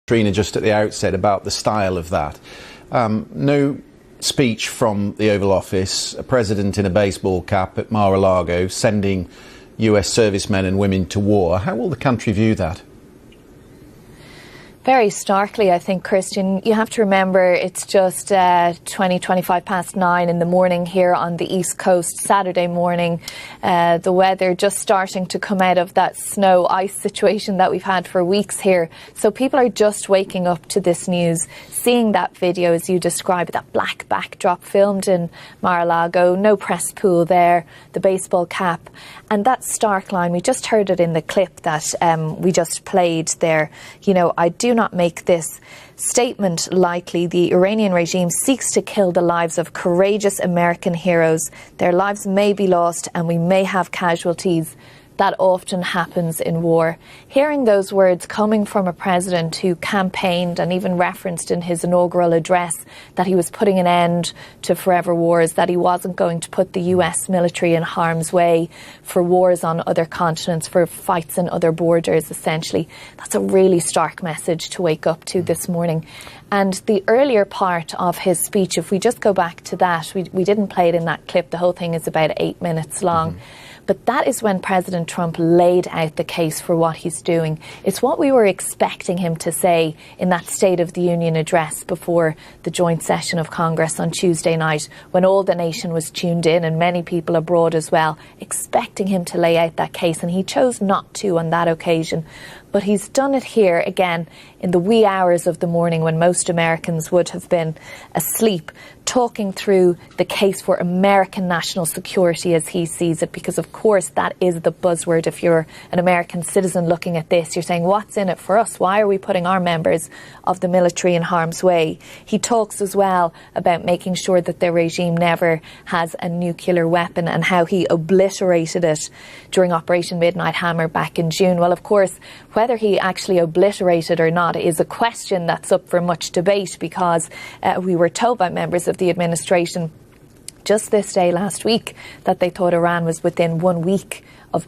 Trina, just at the outset about the style of that. No speech from the Oval Office, a president in a baseball cap at Mar-a-Lago sending US servicemen and women to war. How will the country view that? Very starkly, I think, Christian. You have to remember it's just 25 past 9 in the morning here on the East Coast, Saturday morning. The weather just starting to come out of that snow ice situation that we've had for weeks here. So people are just waking up to this news, seeing that video as you described, that black backdrop filmed in Mar-a-Lago, no press pool there, the baseball cap, and that stark line. We just heard it in the clip that we just played there. You know, I do not make this statement lightly. The Iranian regime seeks to kill the lives of courageous American heroes. Their lives may be lost and we may have casualties. That often happens in war. Hearing those words coming from a president who campaigned and even referenced in his inaugural address that he was putting an end to forever wars, that he wasn't going to put the US military in harm's way for wars on other continents, for fights in other borders, essentially. That's a really stark message to wake up to this morning. And the earlier part of his speech, if we just go back to that, we didn't play it in that clip. The whole thing is about 8 minutes long. But that is when President Trump laid out the case for what he's doing. It's what we were expecting him to say in that State of the Union address before the joint session of Congress on Tuesday night, when all the nation was tuned in and many people abroad as well, expecting him to lay out that case. And he chose not to on that occasion. But he's done it here again in the wee hours of the morning when most Americans would have been asleep, talking through the case for American national security as he sees it, because of course that is the buzzword. If you're an American citizen looking at this, you're saying, what's in it for us? Why are we putting our members of the military in harm's way? He talks as well about making sure that the regime never has a nuclear weapon and how he obliterated it during Operation Midnight Hammer back in June. Well, of course, whether he actually obliterated or not is a question that's up for much debate, because we were told by members of the administration just this day last week that they thought Iran was within 1 week of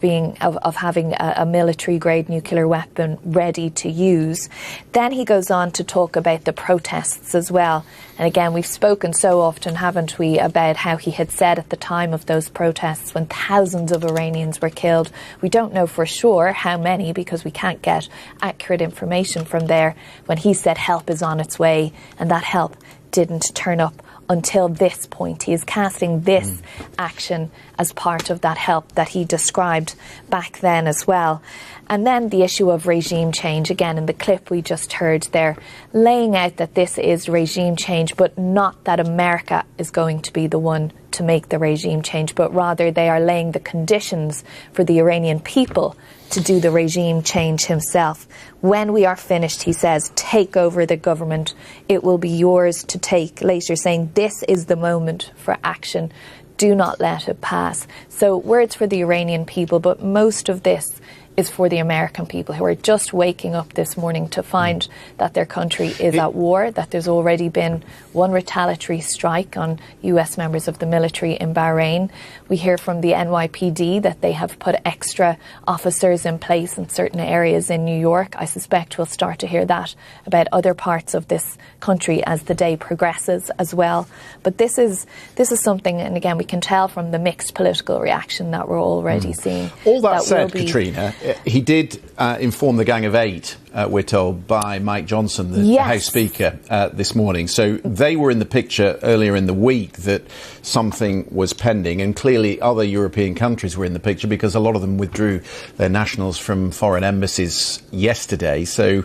having a military-grade nuclear weapon ready to use. Then he goes on to talk about the protests as well. And again, we've spoken so often, haven't we, about how he had said at the time of those protests when thousands of Iranians were killed. We don't know for sure how many because we can't get accurate information from there. When he said help is on its way, and that help didn't turn up until this point. He is casting this action as part of that help that he described back then as well. And then the issue of regime change, again in the clip we just heard there, laying out that this is regime change, but not that America is going to be the one to make the regime change, but rather they are laying the conditions for the Iranian people to do the regime change himself. When we are finished, he says, take over the government. It will be yours to take. Later saying, this is the moment for action. Do not let it pass. So words for the Iranian people, but most of this is for the American people who are just waking up this morning to find that their country is at war, that there's already been one retaliatory strike on US members of the military in Bahrain. We hear from the NYPD that they have put extra officers in place in certain areas in New York. I suspect we'll start to hear that about other parts of this country as the day progresses as well. But this is something, and again, we can tell from the mixed political reaction that we're already seeing. All that said, Katrina, he did inform the Gang of Eight, we're told, by Mike Johnson, the House Speaker, this morning. So they were in the picture earlier in the week that something was pending, and clearly other European countries were in the picture because a lot of them withdrew their nationals from foreign embassies yesterday. So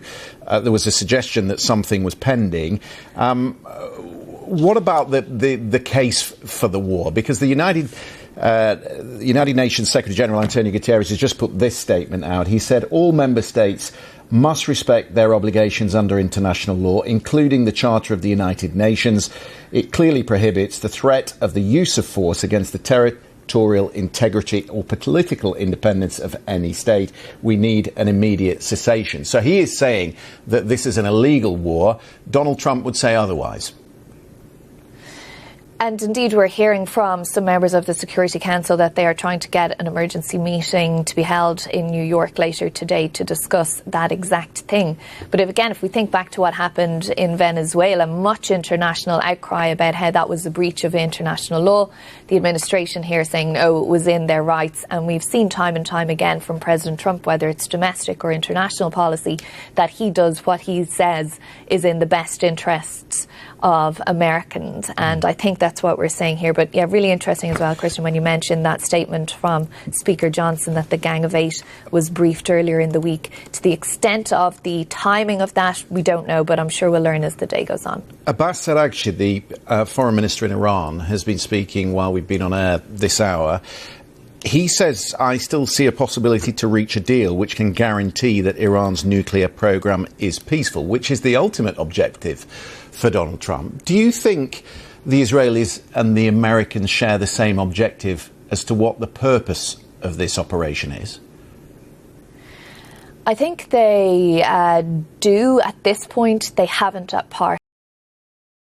there was a suggestion that something was pending. What about the case for the war? Because the United Nations Secretary General Antonio Guterres has just put this statement out. He said all member states must respect their obligations under international law, including the Charter of the United Nations. It clearly prohibits the threat of the use of force against the territorial integrity or political independence of any state. We need an immediate cessation. So he is saying that this is an illegal war. Donald Trump would say otherwise. And indeed, we're hearing from some members of the Security Council that they are trying to get an emergency meeting to be held in New York later today to discuss that exact thing. But if we think back to what happened in Venezuela, much international outcry about how that was a breach of international law. The administration here saying no, it was in their rights. And we've seen time and time again from President Trump, whether it's domestic or international policy, that he does what he says is in the best interests of Americans. And I think that's what we're saying here. But yeah, really interesting as well, Christian, when you mentioned that statement from Speaker Johnson that the Gang of Eight was briefed earlier in the week. To the extent of the timing of that, we don't know, but I'm sure we'll learn as the day goes on. Abbas Araghchi, the foreign minister in Iran, has been speaking while we've been on air this hour. He says, I still see a possibility to reach a deal which can guarantee that Iran's nuclear program is peaceful, which is the ultimate objective for Donald Trump. Do you think the Israelis and the Americans share the same objective as to what the purpose of this operation is? I think they do at this point. They haven't at part.